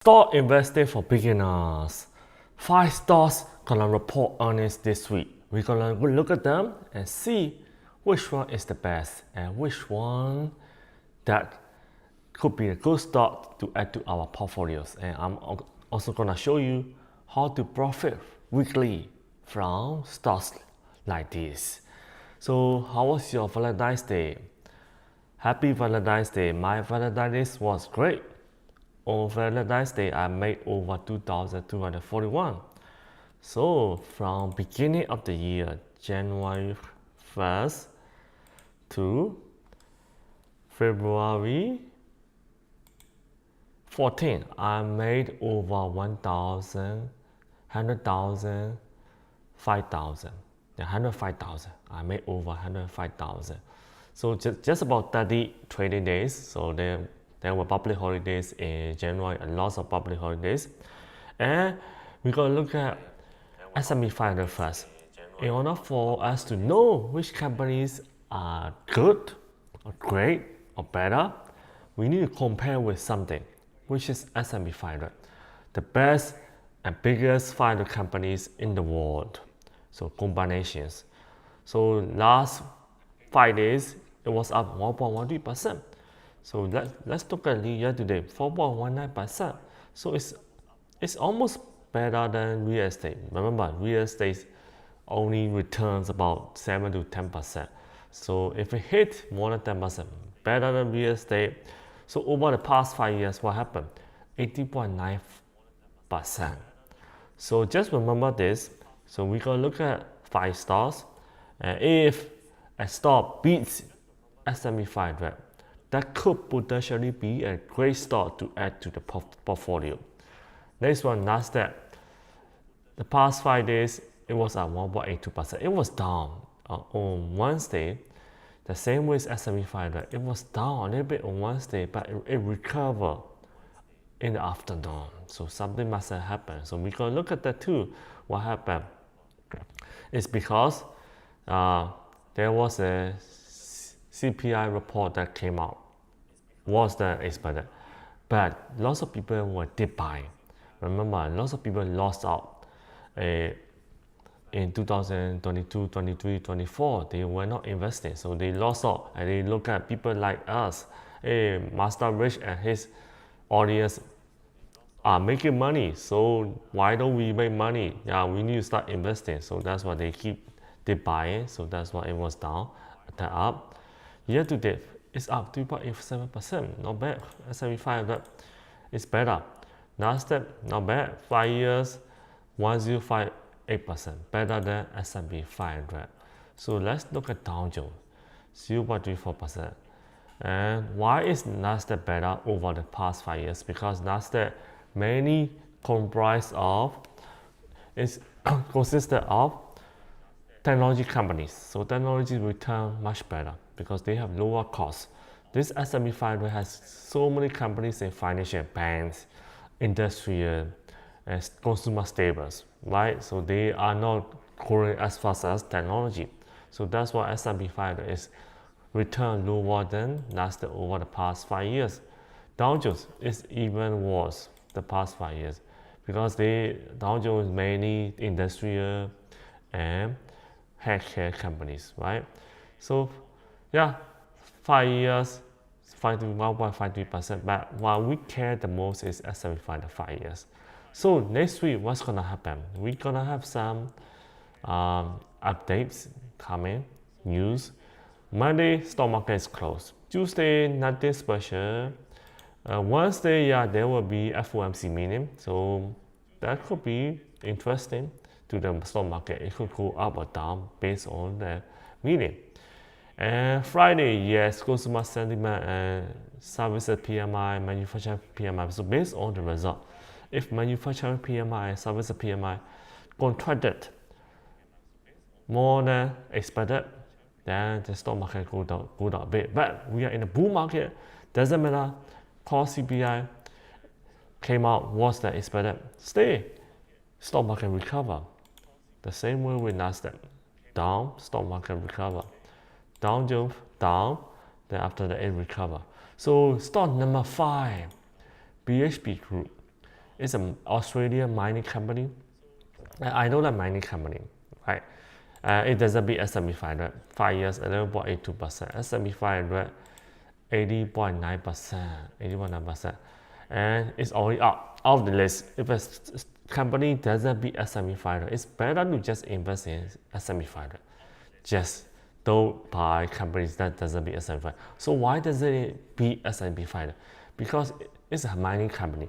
Stock investing for beginners. 5 stocks gonna report earnings this week. We're gonna look at them and see which one is the best and which one that could be a good stock to add to our portfolios. And I'm also gonna show you how to profit weekly from stocks like this. So how was your Valentine's Day? Happy Valentine's Day. My Valentine's Day was great. On Valentine's Day, I made over 2,241. So from beginning of the year, January 1st to February 14, I made over 1,000, 100,000, 5,000. 105,000. I made over 105,000. So just about 30 trading days. So there were public holidays in January and lots of public holidays. And we're going to look at S&P 500 first. In order for us to know which companies are good or great or better, we need to compare with something, which is S&P 500, the best and biggest 500 companies in the world. So combinations. So last 5 days, it was up 1.13%. So let's look at the year to date, 4.19%. So it's almost better than real estate. Remember, real estate only returns about 7 to 10%. So if it hit more than 10%, better than real estate. So over the past 5 years, what happened? 80.9%. So just remember this. So we're gonna look at 5 stocks, and if a stock beats S&P 500, that could potentially be a great stock to add to the portfolio. Next one, Nasdaq. The past 5 days, it was at 1.82%. It was down on Wednesday, the same way as S&P 500. It was down a little bit on Wednesday, but it recovered in the afternoon. So something must have happened. So we're gonna look at that too. What happened? It's because there was a CPI report that came out, was that expected, but lots of people were dip buying. Remember, lots of people lost out in 2022, 23, 24. They were not investing, so they lost out, and they look at people like us. Hey, Master Rich and his audience are making money, so why don't we make money? Yeah, we need to start investing. So that's why they keep dip buying. So that's why it was down, then up. Year to date, it's up 3.87%. Not bad. S&P 500 is better. Nasdaq, not bad. 5 years, 1058%. Better than S&P 500. So let's look at Dow Jones, 0.34%. And why is Nasdaq better over the past 5 years? Because Nasdaq mainly consisted of technology companies. So technology return much better because they have lower costs. This S&P 500 has so many companies in financial, banks, industrial, and consumer staples, right? So they are not growing as fast as technology. So that's why S&P 500 is return lower than Nasdaq over the past 5 years. Dow Jones is even worse the past 5 years because Dow Jones is mainly industrial and healthcare companies, right? So yeah, 5 years, 1.53%, but what we care the most is S&P 500 5 years. So next week, what's gonna happen? We're gonna have some updates coming, news. Monday, stock market is closed. Tuesday, nothing special. Wednesday, yeah, there will be FOMC meeting, so that could be interesting to the stock market. It could go up or down based on the meeting. And Friday, yes, consumer sentiment and services PMI, manufacturing PMI. So based on the result, if manufacturing PMI and services PMI contracted more than expected, then the stock market go down a bit. But we are in a bull market, doesn't matter. Core CPI came out worse than expected. Stay, stock market recover. The same way with Nasdaq, down, stock market recover. Dow Jones down, then after that it recover. So stock number 5, BHP Group. It's an Australian mining company. I know that mining company, right? It doesn't beat S&P 500. 5 years, 11.82%. S&P 500, 80.9%, 80.9%. And it's already out of the list. If a company doesn't beat S&P 500, it's better to just invest in S&P 500. Just don't buy companies that doesn't beat S&P 500. So why doesn't it beat S&P 500? Because it's a mining company.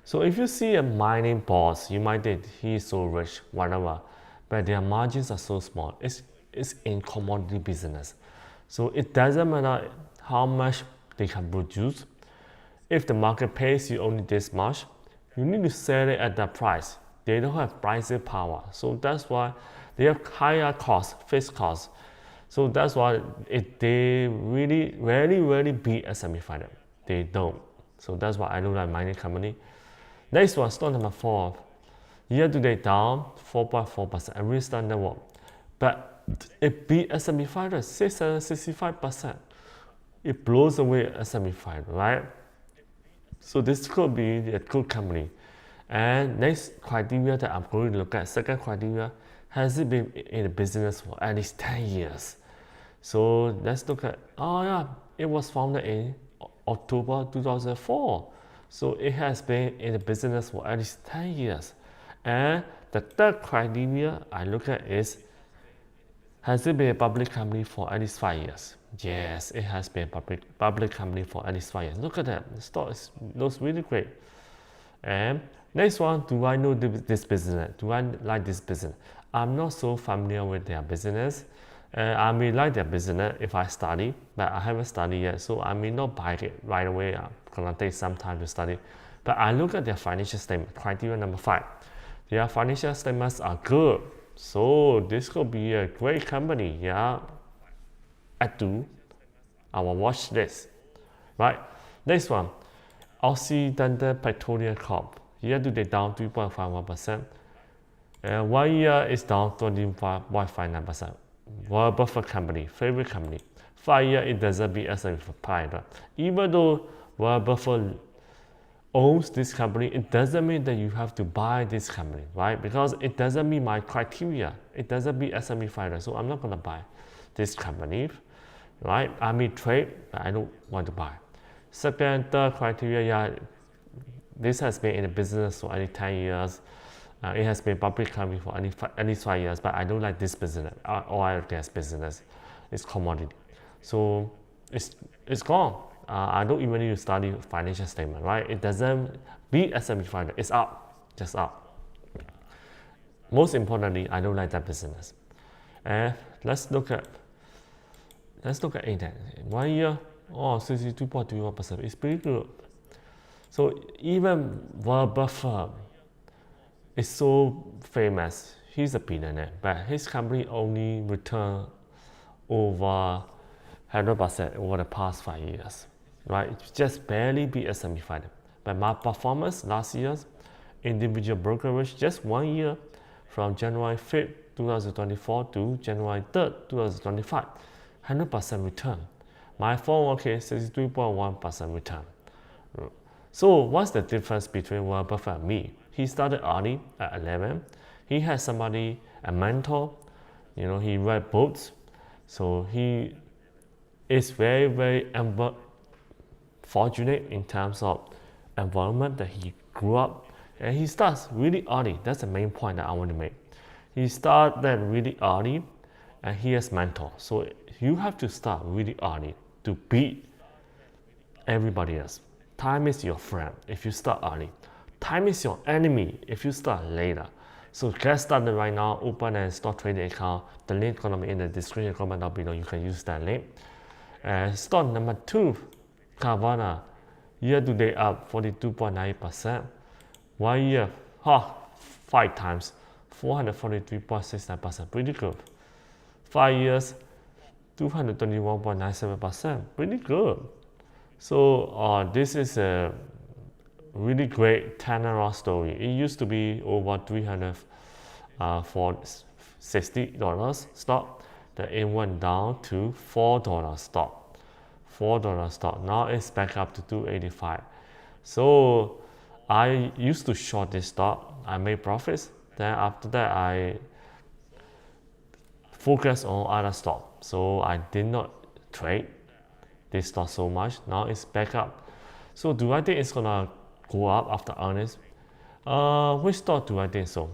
So if you see a mining boss, you might think he's so rich, whatever, but their margins are so small. It's in commodity business. So it doesn't matter how much they can produce. If the market pays you only this much, you need to sell it at that price. They don't have pricing power. So that's why they have higher costs, fixed costs. So that's why they really, really beat S&P 500. They don't. So that's why I don't like mining company. Next one, stock number 4. Year to date down 4.4%. A restart network. But it beat S&P 500 665%. It blows away S&P 500, right? So this could be a good company. And next criteria that I'm going to look at, second criteria, has it been in the business for at least 10 years? So let's look at, oh yeah, it was founded in October 2004. So it has been in the business for at least 10 years. And the third criteria I look at is, has it been a public company for at least 5 years? Yes, it has been a public company for at least 5 years. Look at that, the stock looks really great. And next one, do I know this business? Do I like this business? I'm not so familiar with their business. I may like their business if I study, but I haven't studied yet, so I may not buy it right away. I'm gonna take some time to study. But I look at their financial statement, criteria number 5. Their financial statements are good. So this could be a great company, yeah. Add to our watch list, right? Next one, Occidental Petroleum Corp. Year to date down 3.51%. And 1 year is down 25.59%. Warren Buffett company, favorite company. 5 year it doesn't beat S&P 500. Even though Warren Buffett owns this company, it doesn't mean that you have to buy this company, right? Because it doesn't meet my criteria. It doesn't beat S&P 500, so I'm not gonna buy this company, right? I may trade, but I don't want to buy. Second, third criteria, yeah, this has been in the business for only 10 years. It has been public company for at least 5 years, but I don't like this business. Oil and gas business, it's commodity. So it's gone. I don't even need to study financial statement, right? It doesn't beat S&P 500. It's up, just up. Most importantly, I don't like that business. And let's look at ADAC. 1 year, 62.21%. It's pretty good. So even Warren Buffett is so famous. He's a billionaire, but his company only returned over 100% over the past 5 years, right? It just barely beat S&P 500. But my performance last year, individual brokerage, just 1 year, from January 5th, 2024 to January 3rd, 2025, 100% return. My 401k, 63.1% return. So what's the difference between Warren Buffett and me? He started early at 11. He had somebody, a mentor. He read books. So he is very fortunate in terms of environment that he grew up. And he starts really early. That's the main point that I want to make. He started really early and he has mentor. So you have to start really early to beat everybody else. Time is your friend if you start early. Time is your enemy if you start later. So get started right now. Open a stock trading account. The link gonna be in the description comment down below. You can use that link. Stock number 2, Carvana. Year to date up 42.9%. 1 year, 5 times, 443.69%. Pretty good. 5 years, 221.97%. Pretty good. So this is a really great turnaround story. It used to be over $300 for $60 stock. Then it went down to $4 stock. $4 stock. Now it's back up to $285. So I used to short this stock. I made profits. Then after that, I focus on other stock. So I did not trade this stock so much. Now it's back up. So do I think it's gonna go up after earnings? Which stock do I think so?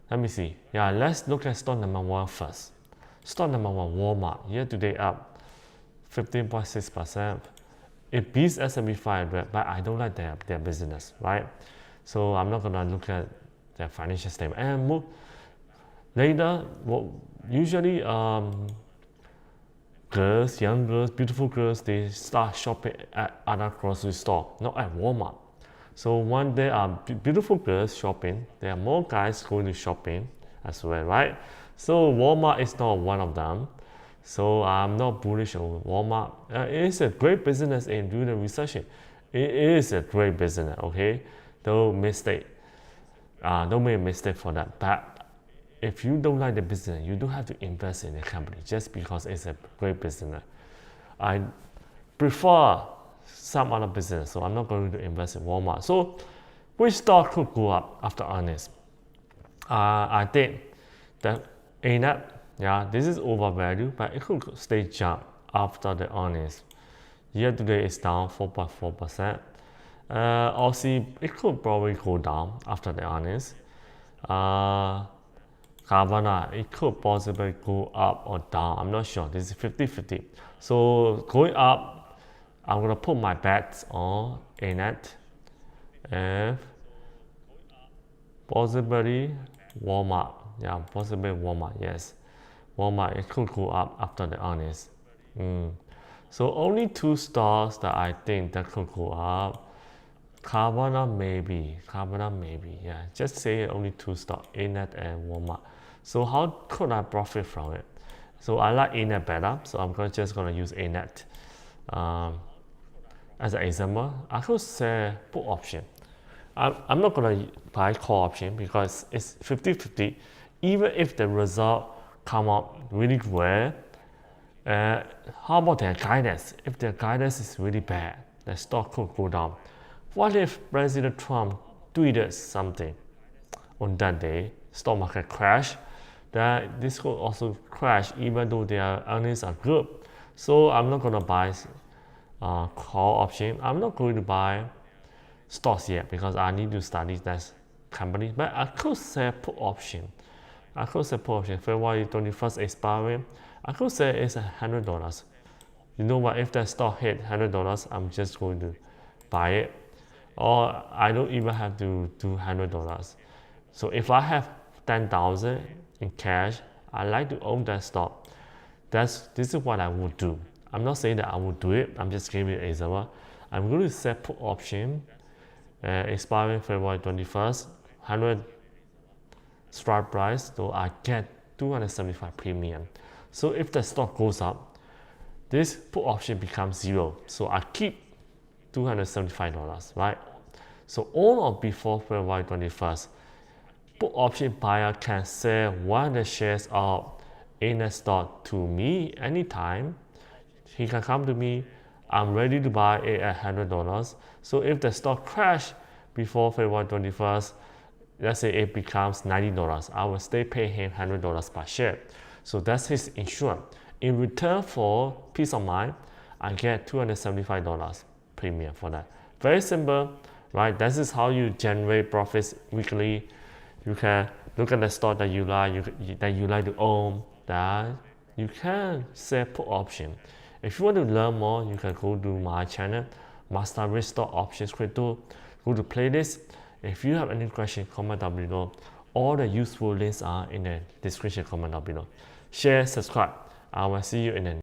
Let me see. Yeah, let's look at stock number one first. Stock number one, Walmart. Year to date up 15.6%. It beats S&P 500, but I don't like their business, right? So I'm not gonna look at their financial statement. And later, usually girls, young girls, beautiful girls, they start shopping at other grocery store, not at Walmart. So when there are beautiful girls shopping, there are more guys going to shopping as well, right? So Walmart is not one of them. So I'm not bullish on Walmart. It is a great business in during the recession. It is a great business, okay? Don't make a mistake for that. But if you don't like the business, you don't have to invest in the company just because it's a great business. I prefer some other business, so I'm not going to invest in Walmart. So which stock could go up after earnings? I think that ANET, yeah, this is overvalued, but it could stay jump after the earnings. Year to date is down 4.4%. Aussie, it could probably go down after the earnings. Carvana, it could possibly go up or down. I'm not sure. This is 50-50. So going up, I'm gonna put my bets on ANET and possibly Walmart. Yeah, possibly Walmart. Yes, Walmart. It could go up after the earnings. So only two stocks that I think that could go up. Carvana maybe. Yeah, just say only two stocks, ANET and Walmart. So how could I profit from it? So I like ANET better, so I'm just gonna use ANET as an example. I could say put option. I'm not gonna buy call option because it's 50-50. Even if the result come up really well, how about their guidance? If their guidance is really bad, the stock could go down. What if President Trump tweeted something on that day, stock market crash? That this could also crash even though their earnings are good. So I'm not gonna buy call option. I'm not going to buy stocks yet because I need to study that company. But I could say put option. February 21st expiring. I could say it's $100. You know what? If that stock hit $100, I'm just going to buy it, or I don't even have to do $100. So if I have 10,000 in cash, I like to own that stock. This is what I would do. I'm not saying that I will do it. I'm just giving you an example. I'm going to set put option expiring February 21st, 100 strike price, so I get 275 premium. So if the stock goes up, this put option becomes zero. So I keep $275, right? So on or before February 21st, put option buyer can sell 100 shares of ANET stock to me anytime. He can come to me. I'm ready to buy it at $100. So if the stock crash before February 21st, let's say it becomes $90, I will still pay him $100 per share. So that's his insurance. In return for peace of mind, I get $275 premium for that. Very simple, right? This is how you generate profits weekly. You can look at the stock that you like to own. That you can set put option. If you want to learn more, you can go to my channel, Master Rich Stock Options Crypto. Go to playlist. If you have any question, comment down below. All the useful links are in the description comment down below. Share, subscribe. I will see you in the